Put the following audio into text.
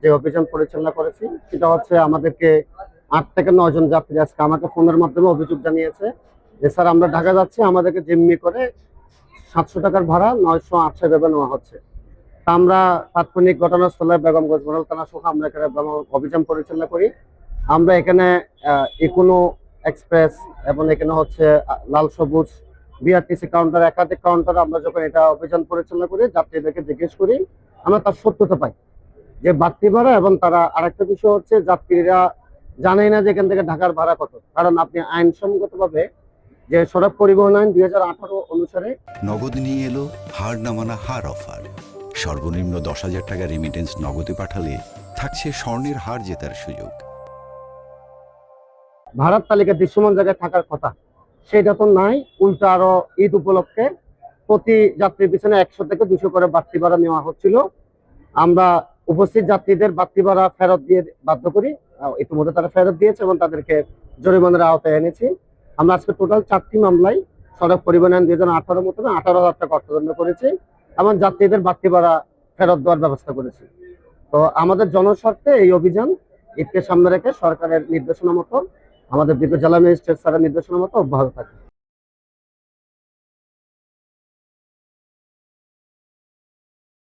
যে অভিযান পরিচালনা করেছি সেটা হচ্ছে আমাদেরকে ৮ থেকে ৯ জন যাত্রী আজকে আমাকে ফোনের মাধ্যমে অভিযোগ জানিয়েছে যে স্যার আমরা ঢাকা যাচ্ছি, আমাদেরকে জিম্মি করে ৭০০ টাকার ভাড়া ৯০০-৮০০ এভাবে নেওয়া হচ্ছে। তা আমরা তাৎক্ষণিক ঘটনাস্থলে বেগমগঞ্জ মডেল থানা সহ আমরা এখানে অভিযান পরিচালনা করি। আমরা এখানে ইকোনো এক্সপ্রেস এবং এখানে হচ্ছে লাল সবুজ বিআরটিসি কাউন্টার, একাধিক কাউন্টার আমরা যখন এটা অভিযান পরিচালনা করি যাত্রীদেরকে জিজ্ঞেস করি, আমরা তার সত্যতা পাই যে বাড়তি ভাড়া। এবং তারা আরেকটা বিষয় হচ্ছে যাত্রীরা জানেই না যে এখান থেকে ঢাকার ভাড়া কত, কারণ আপনি আইনসঙ্গতভাবে যে সড়ক পরিবহন আইন ২০১৮ অনুসারে নগদ নিয়ে এলো হার না মানা হার অফার। সর্বনিম্ন ১০,০০০ টাকা রেমিটেন্স নগদে পাঠালে থাকছে স্বর্ণের হার জেতার সুযোগ। ভাড়ার তালিকা দৃশ্যমান জায়গায় থাকার কথা, সেটা তো নাই। উল্টা আরো ঈদ উপলক্ষে প্রতি যাত্রীর পিছনে ১০০ থেকে ২০০ করে বাড়তি ভাড়া নেওয়া হচ্ছিল। আমরা উপস্থিত যাত্রীদের বাড়তি ভাড়া ফেরত দিয়ে বাধ্য করি। ইতিমধ্যে তারা ফেরত দিয়েছে এবং তাদেরকে জরিমানার আওতায় এনেছি। আমরা আজকে টোটাল ৪টি মামলায় সড়ক পরিবহন আইন ২০১৮ মতো ১৮,০০০ টাকা অর্থদণ্ড করেছি এবং যাত্রীদের বাড়তি ভাড়া ফেরত দেওয়ার ব্যবস্থা করেছি। তো আমাদের জনস্বার্থে এই অভিযান ঈদকে সামনে রেখে সরকারের নির্দেশনা মতো, আমাদের বিদ্যুৎ জেলা ম্যাজিস্ট্রেট স্যারের নির্দেশনা মতো অব্যাহত থাকে।